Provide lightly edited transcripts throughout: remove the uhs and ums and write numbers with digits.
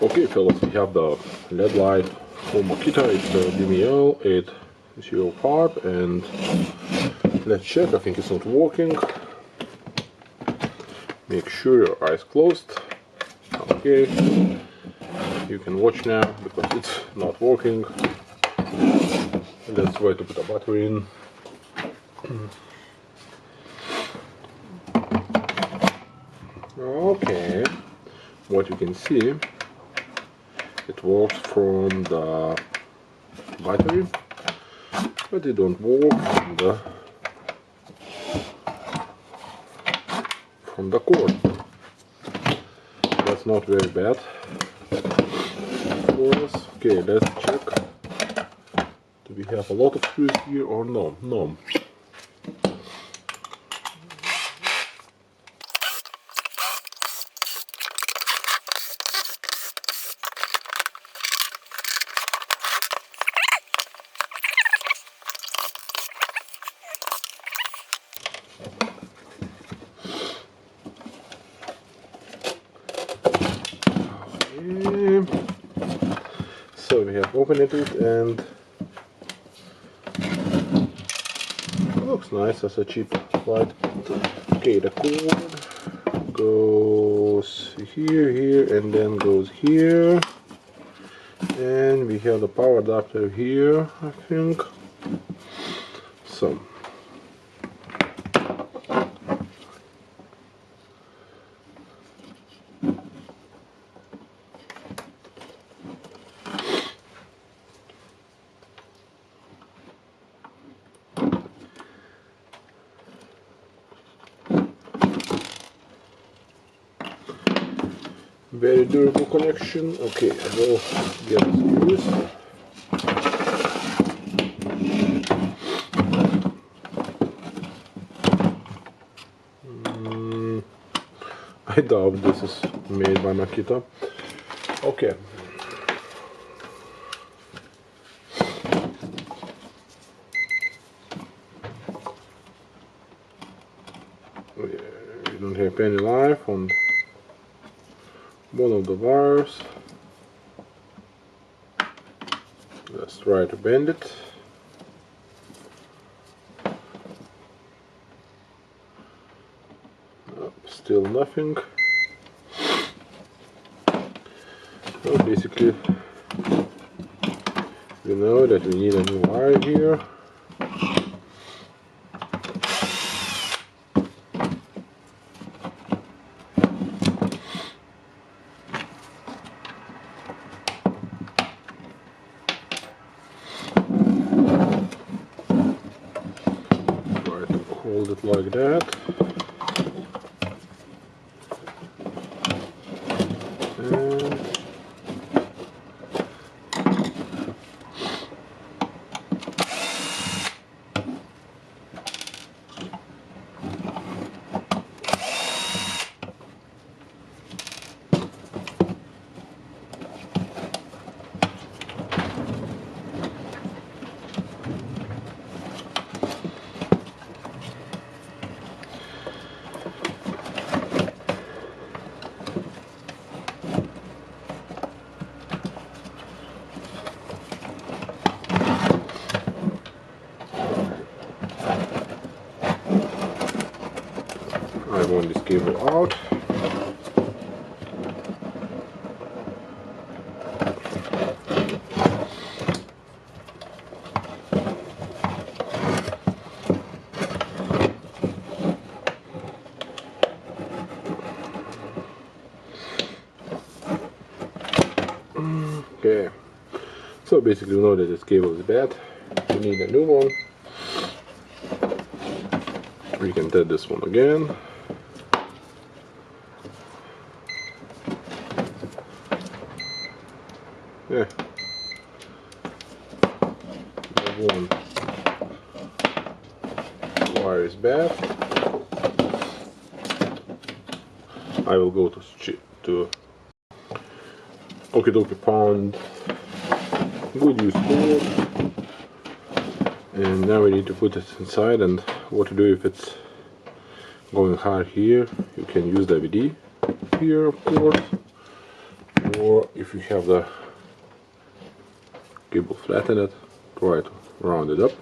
Okay fellas, we have the LED light from Makita. It's the DML805 and let's check. I think it's not working. Make sure your eyes closed. Okay, you can watch now because it's not working. Let's try to put a battery in. Okay, what you can see, it works from the battery, but it don't work from the cord. That's not very bad for us. Okay, let's check. Do we have a lot of screws here or no? No. So we have opened it and it looks nice as a cheap light. Okay, the cord goes here, and then goes here, and we have the power adapter here, I think. So very durable connection. Okay, I will get the screws. I doubt this is made by Makita. Okay. We don't have any life on one of the wires. Let's try to bend it. Still nothing. So basically we know that we need a new wire here. Try to hold it like that. I want this cable out. Okay, so basically we know that this cable is bad. We need a new one. We can test this one again. Yeah, the one wire is bad. I will go to Okie found good used cord, and now we need to put it inside. And what to do if it's going hard here, you can use the DVD here of course, or if if you have the cable flatten it, try to round it up.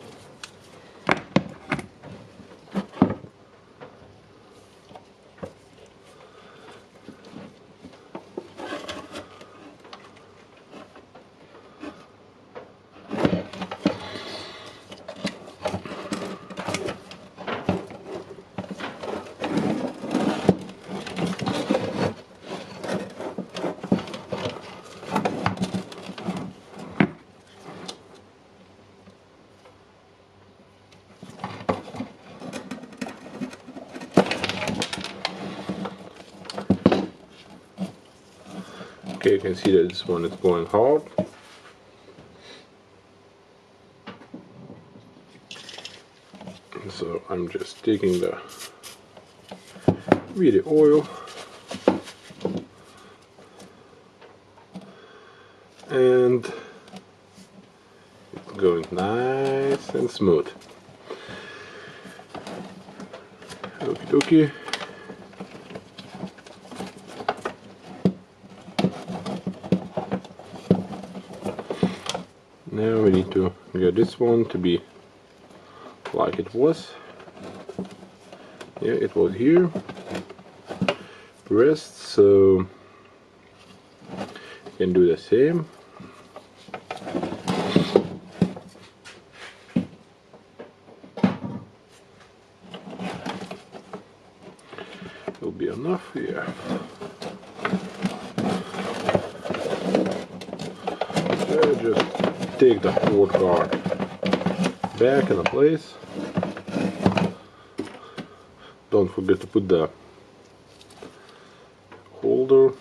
Okay, you can see that this one is going hard. So I'm just taking the really oil and it's going nice and smooth. Okie dokie. Now we need to get this one to be like it was. Yeah, it was here. Rest, so you can do the same. Will be enough here. Just take the port card back in place. Don't forget to put the holder.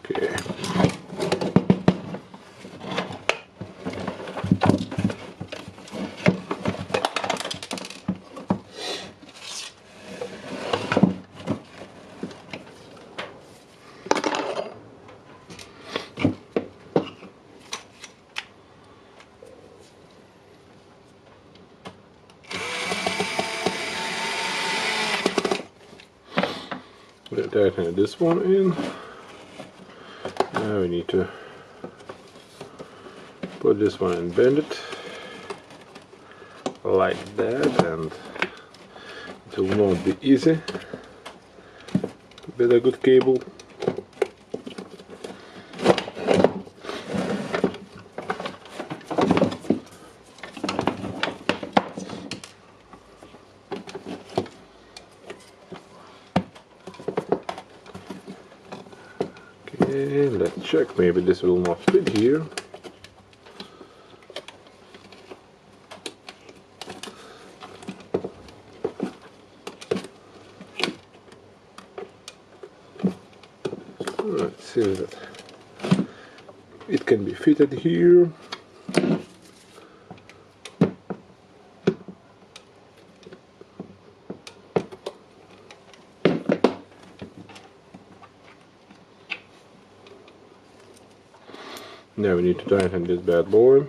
Okay. Tighten this one in. Now we need to put this one and bend it like that, and it will not be easy to build a good cable. Okay, let's check, maybe this will not fit here. Let's see that it can be fitted here. Now we need to tighten this bad boy.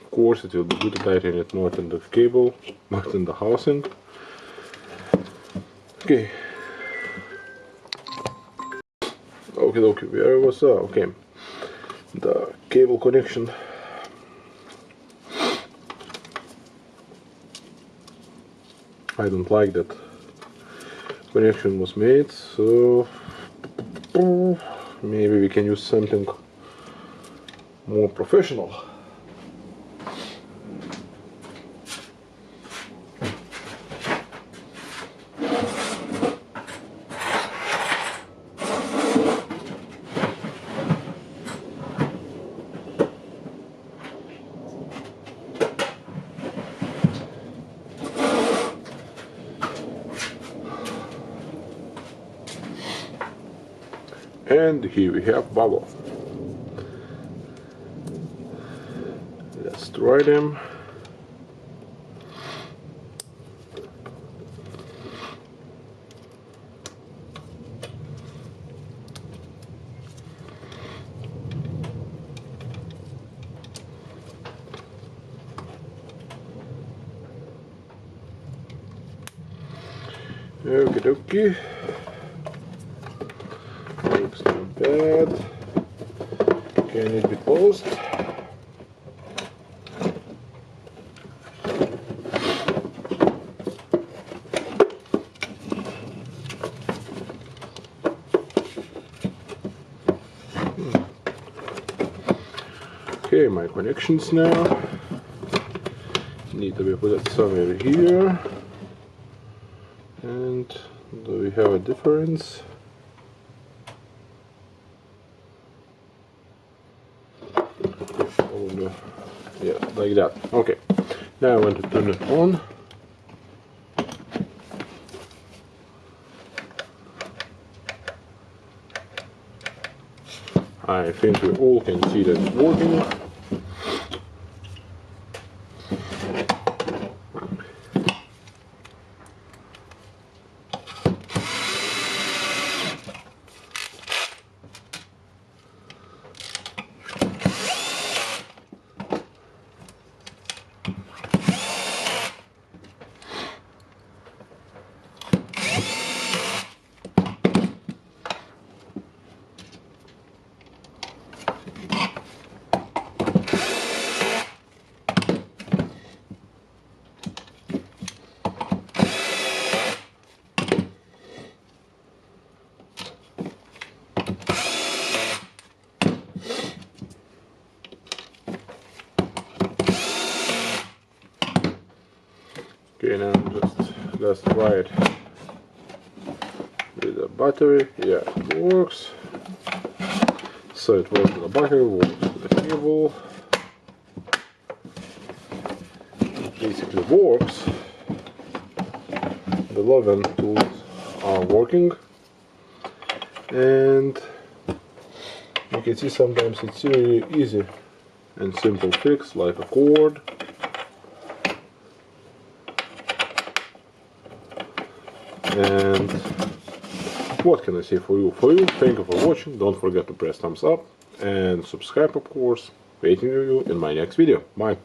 Of course, it will be good to tighten it not in the cable, but in the housing. Okay. Okay, where was okay. The cable connection. I don't like that connection was made, so maybe we can use something more professional. And here we have bubble. Let's try them. Okie dokie. Looks not bad. Can it be closed? Okay, my connections now need to be put somewhere here. And do we have a difference? Yeah, like that. Okay, now I want to turn it on. I think we all can see that it's working. Okay, now let's try it with the battery. Yeah, it works. So it works with the battery, works with the cable. It basically works. The 11 tools are working, and you can see sometimes it's really easy and simple fix, like a cord. And what can I say for you? Thank you for watching. Don't forget to press thumbs up and subscribe, of course. Waiting for you in my next video. Bye.